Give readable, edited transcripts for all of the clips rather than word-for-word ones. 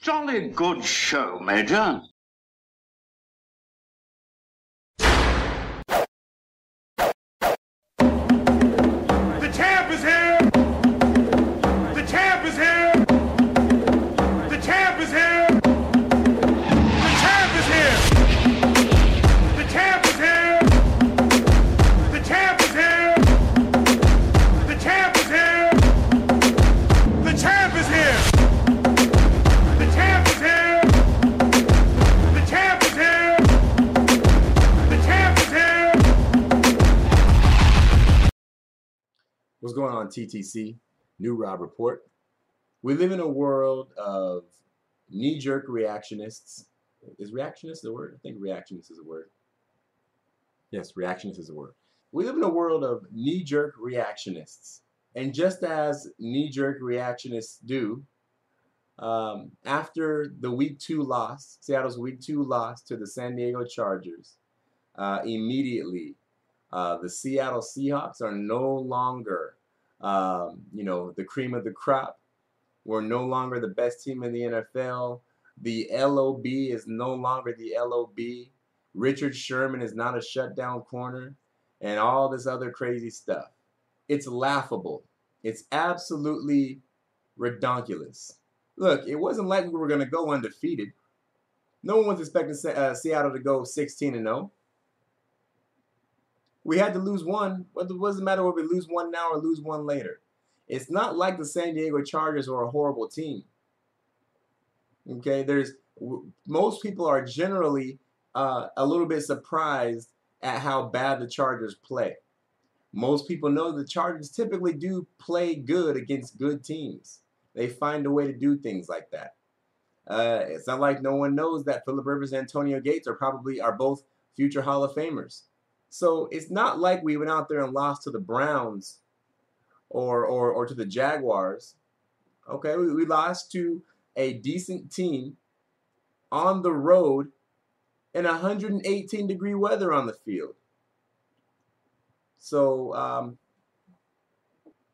Jolly good show, Major. The champ is here! The champ is here! The champ is here! The champ is here! The champ is here! The champ is here! The champ is here! The champ is here! The champ is here! The champ is here! The champ is here! What's going on, TTC? New Rob Report. We live in a world of knee-jerk reactionists. Is reactionist a word? I think reactionist is a word. Yes, reactionist is a word. We live in a world of knee-jerk reactionists. And just as knee-jerk reactionists do, after the Week 2 loss, Seattle's Week 2 loss to the San Diego Chargers, immediately the Seattle Seahawks are no longer, the cream of the crop. We're no longer the best team in the NFL. The LOB is no longer the LOB. Richard Sherman is not a shutdown corner, and all this other crazy stuff. It's laughable. It's absolutely redonkulous. Look, it wasn't like we were going to go undefeated. No one was expecting Seattle to go 16-0. We had to lose one. What does it matter whether we lose one now or lose one later? It's not like the San Diego Chargers are a horrible team. Okay, most people are generally a little bit surprised at how bad the Chargers play. Most people know the Chargers typically do play good against good teams. They find a way to do things like that. It's not like no one knows that Phillip Rivers and Antonio Gates are both future Hall of Famers. So it's not like we went out there and lost to the Browns or to the Jaguars. Okay, we lost to a decent team on the road in 118-degree weather on the field. So,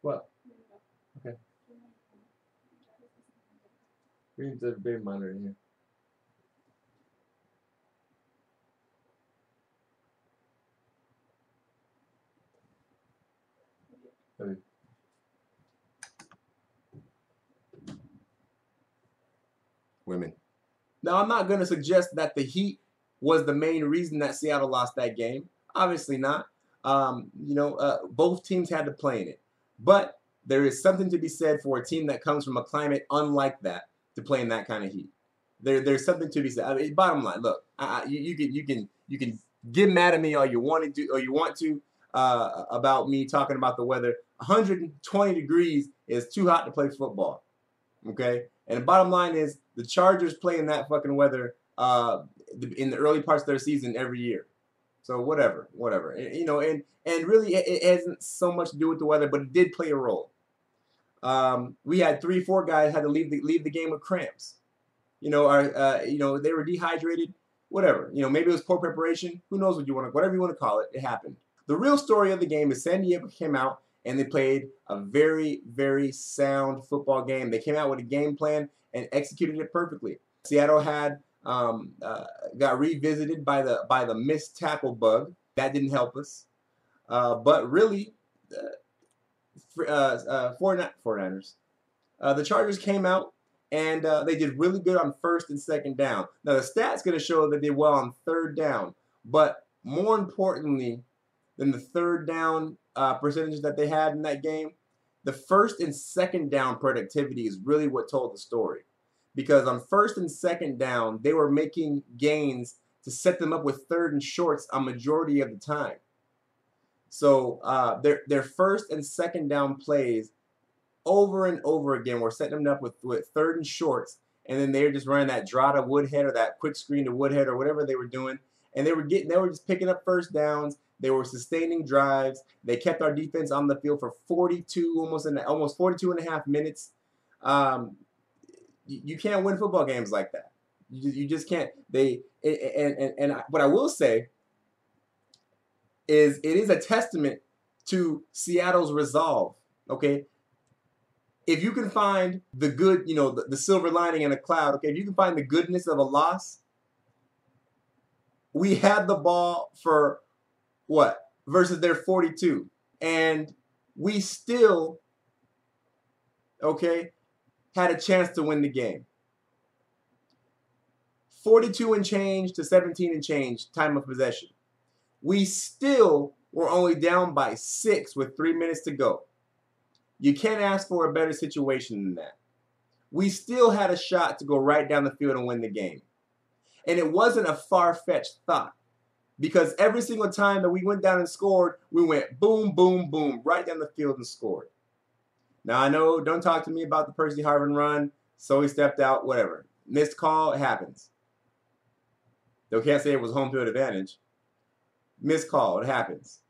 what? Okay. We need the big monitor in here. Women. Now, I'm not going to suggest that the heat was the main reason that Seattle lost that game. Obviously not. Both teams had to play in it. But there is something to be said for a team that comes from a climate unlike that to play in that kind of heat. There's something to be said. I mean, bottom line, look, you can get mad at me all you want to about me talking about the weather. 120 degrees is too hot to play football. Okay? And the bottom line is the Chargers play in that fucking weather in the early parts of their season every year. So whatever. And really it hasn't so much to do with the weather, but it did play a role. We had 3-4 guys had to leave the game with cramps. They were dehydrated. Whatever. Maybe it was poor preparation. Who knows whatever you want to call it. It happened. The real story of the game is San Diego came out and they played a very, very sound football game. They came out with a game plan and executed it perfectly. Seattle got revisited by the missed tackle bug. That didn't help us. But really, 49ers. The Chargers came out and they did really good on first and second down. Now the stats going to show that they did well on third down, but more importantly than the third down percentages that they had in that game, the first and second down productivity is really what told the story. Because on first and second down, they were making gains to set them up with third and shorts a majority of the time. So their first and second down plays over and over again were setting them up with third and shorts, and then they were just running that draw to Woodhead or that quick screen to Woodhead or whatever they were doing, and they were just picking up first downs. They were sustaining drives. They kept our defense on the field for almost 42 and a half minutes. You can't win football games like that. You just can't. What I will say is it is a testament to Seattle's resolve. Okay, if you can find the good, the silver lining in a cloud, okay, if you can find the goodness of a loss, we had the ball for what? Versus their 42. And we still, okay, had a chance to win the game. 42 and change to 17 and change, time of possession. We still were only down by 6 with 3 minutes to go. You can't ask for a better situation than that. We still had a shot to go right down the field and win the game. And it wasn't a far-fetched thought, because every single time that we went down and scored, we went boom, boom, boom, right down the field and scored. Now, I know, don't talk to me about the Percy Harvin run, so he stepped out, whatever. Missed call, it happens. They can't say it was home field advantage. Missed call, it happens.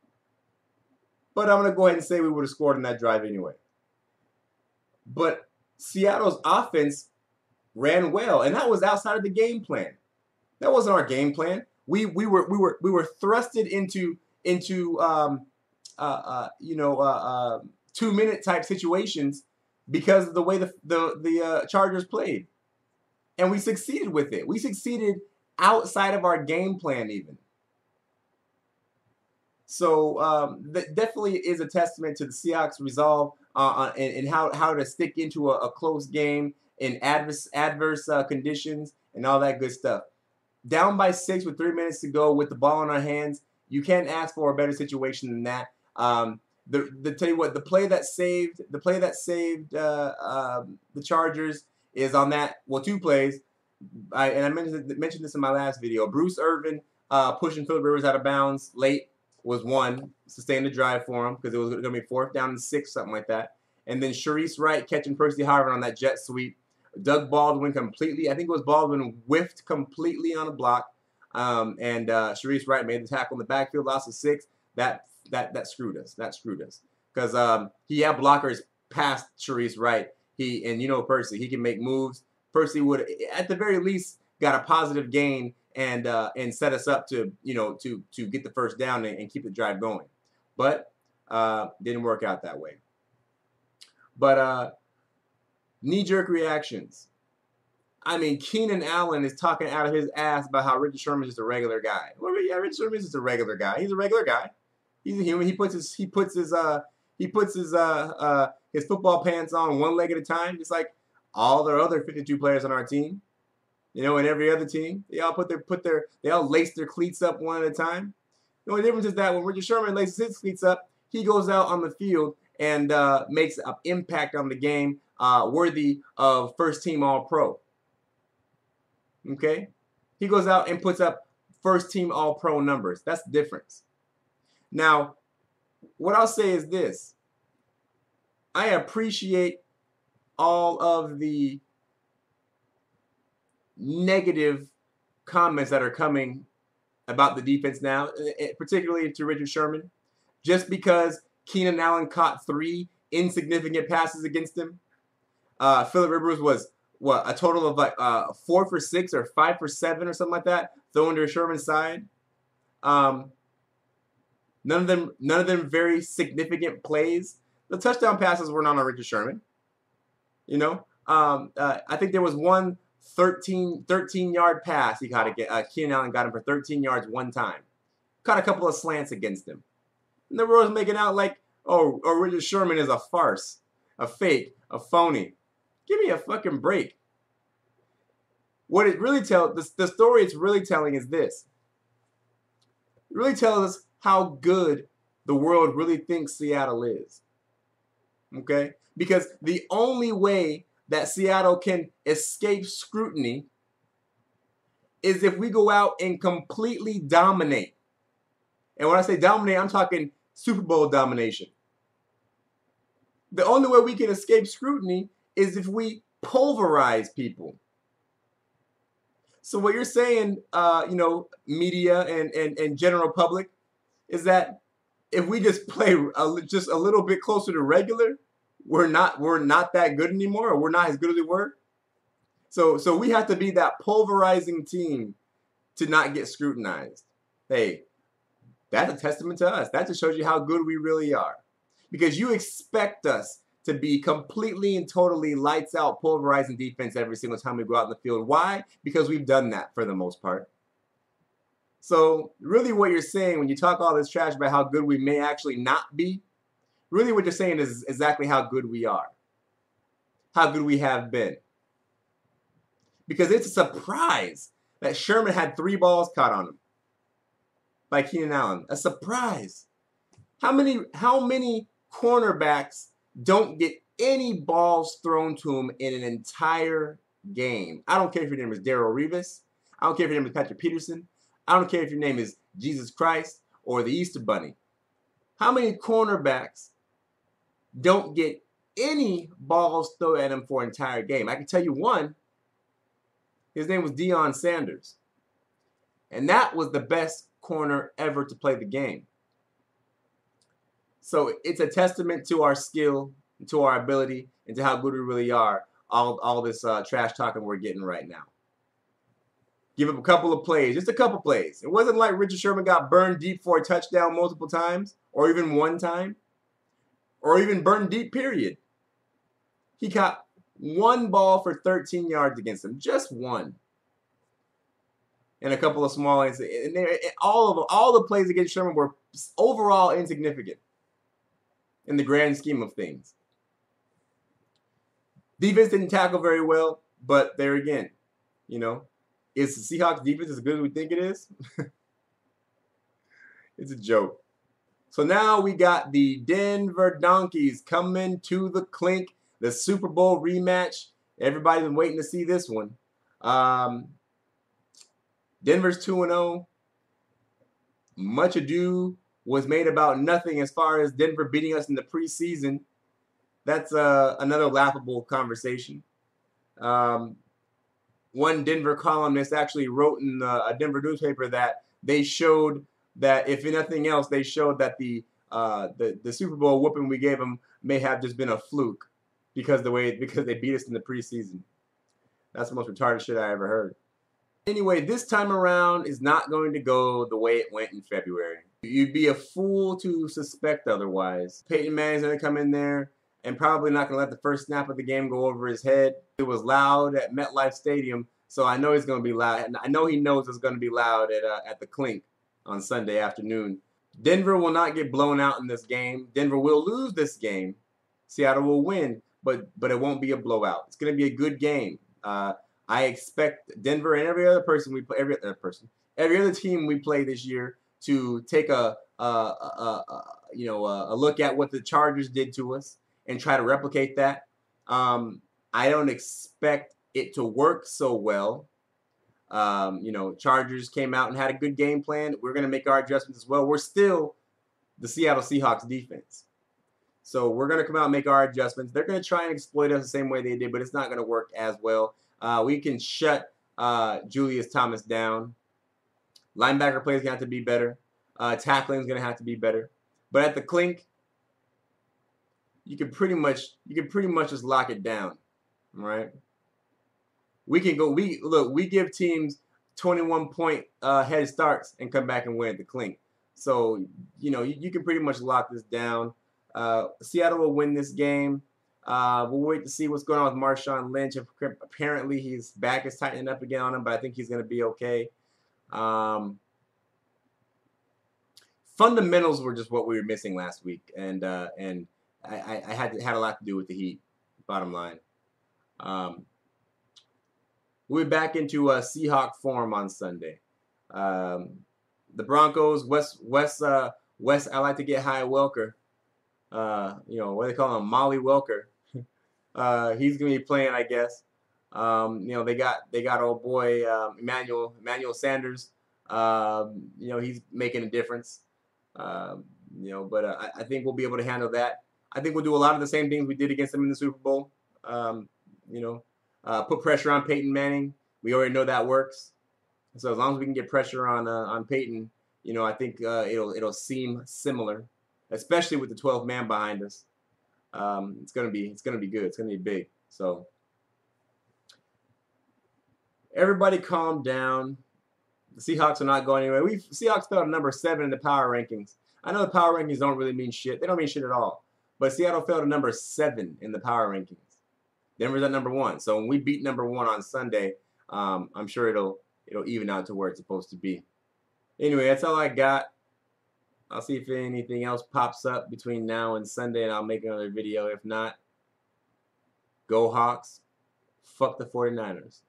But I'm going to go ahead and say we would have scored in that drive anyway. But Seattle's offense ran well, and that was outside of the game plan. That wasn't our game plan. We were thrusted into 2-minute type situations because of the way the Chargers played, and we succeeded with it. We succeeded outside of our game plan even. So that definitely is a testament to the Seahawks' resolve and how to stick into a close game in adverse conditions and all that good stuff. Down by 6 with 3 minutes to go with the ball in our hands, you can't ask for a better situation than that. Tell you what, the play that saved the Chargers is on that. Well, 2 plays. I mentioned this in my last video. Bruce Irvin pushing Philip Rivers out of bounds late was 1, sustained the drive for him because it was going to be 4th down and 6, something like that. And then Sharice Wright catching Percy Harvin on that jet sweep. Doug Baldwin completely, I think it was Baldwin, whiffed completely on a block. And Sharice Wright made the tackle in the backfield, loss of 6. That screwed us. That screwed us. Because he had blockers past Sharice Wright. Percy, he can make moves. Percy would, at the very least, got a positive gain and set us up to get the first down and keep the drive going. But didn't work out that way. But knee-jerk reactions. I mean, Keenan Allen is talking out of his ass about how Richard Sherman is just a regular guy. Well, yeah, Richard Sherman is just a regular guy. He's a regular guy. He's a human. He puts his football pants on one leg at a time, just like all the other 52 players on our team. And every other team, they all they all lace their cleats up one at a time. The only difference is that when Richard Sherman laces his cleats up, he goes out on the field and makes an impact on the game worthy of first-team All-Pro. Okay? He goes out and puts up first-team All-Pro numbers. That's the difference. Now, what I'll say is this. I appreciate all of the negative comments that are coming about the defense now, particularly to Richard Sherman, just because Keenan Allen caught 3 insignificant passes against him. Philip Rivers was, a total of like 4 for 6 or 5 for 7 or something like that, thrown to Sherman's side. None of them very significant plays. The touchdown passes were not on Richard Sherman. I think there was one 13-yard pass he caught again. Keenan Allen got him for 13 yards one time. Caught a couple of slants against him. And the world's making out like, oh, Richard Sherman is a farce, a fake, a phony. Give me a fucking break. What it really tells, the story it's really telling is this. It really tells us how good the world really thinks Seattle is. Okay? Because the only way that Seattle can escape scrutiny is if we go out and completely dominate. And when I say dominate, I'm talking Super Bowl domination. The only way we can escape scrutiny is if we pulverize people. So what you're saying, media and general public, is that if we just play just a little bit closer to regular, we're not that good anymore, or we're not as good as we were. So we have to be that pulverizing team to not get scrutinized. Hey, that's a testament to us. That just shows you how good we really are. Because you expect us to be completely and totally lights out, pulverizing defense every single time we go out in the field. Why? Because we've done that for the most part. So really what you're saying when you talk all this trash about how good we may actually not be, really what you're saying is exactly how good we are, how good we have been. Because it's a surprise that Sherman had 3 balls caught on him by Keenan Allen. A surprise. How many cornerbacks don't get any balls thrown to them in an entire game? I don't care if your name is Darrelle Revis. I don't care if your name is Patrick Peterson. I don't care if your name is Jesus Christ or the Easter Bunny. How many cornerbacks don't get any balls thrown at them for an entire game? I can tell you one. His name was Deion Sanders. And that was the best corner ever to play the game. So it's a testament to our skill, to our ability, and to how good we really are, all this trash talking we're getting right now. Give up a couple of plays, just a couple plays. It wasn't like Richard Sherman got burned deep for a touchdown multiple times, or even one time, or even burned deep, period. He caught 1 ball for 13 yards against him, just one. And a couple of small incidents. And all the plays against Sherman were overall insignificant in the grand scheme of things. Defense didn't tackle very well, but there again, you know, is the Seahawks defense as good as we think it is? It's a joke. So now we got the Denver Donkeys coming to the clink, the Super Bowl rematch. Everybody's been waiting to see this one. Denver's 2-0. Much ado was made about nothing as far as Denver beating us in the preseason. That's another laughable conversation. One Denver columnist actually wrote in a Denver newspaper that they showed that, if nothing else, they showed that the Super Bowl whooping we gave them may have just been a fluke because they beat us in the preseason. That's the most retarded shit I ever heard. Anyway, this time around is not going to go the way it went in February. You'd be a fool to suspect otherwise. Peyton Manning's going to come in there and probably not going to let the first snap of the game go over his head. It was loud at MetLife Stadium, so I know he's going to be loud. And I know he knows it's going to be loud at the Clink on Sunday afternoon. Denver will not get blown out in this game. Denver will lose this game. Seattle will win, but it won't be a blowout. It's going to be a good game. I expect Denver and every other team we play this year to take a look at what the Chargers did to us and try to replicate that. I don't expect it to work so well. Chargers came out and had a good game plan. We're going to make our adjustments as well. We're still the Seattle Seahawks defense. So we're going to come out and make our adjustments. They're going to try and exploit us the same way they did, but it's not going to work as well. We can shut Julius Thomas down. Linebacker play is going to have to be better. Tackling is going to have to be better. But at the Clink, you can pretty much just lock it down, right? We give teams 21-point head starts and come back and win at the Clink. So you can pretty much lock this down. Seattle will win this game. We'll wait to see what's going on with Marshawn Lynch. Apparently his back is tightening up again on him, but I think he's going to be okay. Fundamentals were just what we were missing last week, and I had a lot to do with the Heat. Bottom line, we'll be back into Seahawk form on Sunday. The Broncos, Wes. I like to get high Welker. What do they call him? Molly Welker. He's gonna be playing, I guess. They got old boy Emmanuel Sanders. He's making a difference. But I think we'll be able to handle that. I think we'll do a lot of the same things we did against them in the Super Bowl. Put pressure on Peyton Manning. We already know that works. So as long as we can get pressure on Peyton, I think it'll seem similar, especially with the 12th man behind us. It's gonna be good. It's gonna be big. So everybody calm down. The Seahawks are not going anywhere. Seahawks fell to number 7 in the power rankings. I know the power rankings don't really mean shit. They don't mean shit at all. But Seattle fell to number 7 in the power rankings. Denver's at number 1. So when we beat number 1 on Sunday, I'm sure it'll even out to where it's supposed to be. Anyway, that's all I got. I'll see if anything else pops up between now and Sunday, and I'll make another video. If not, go Hawks. Fuck the 49ers.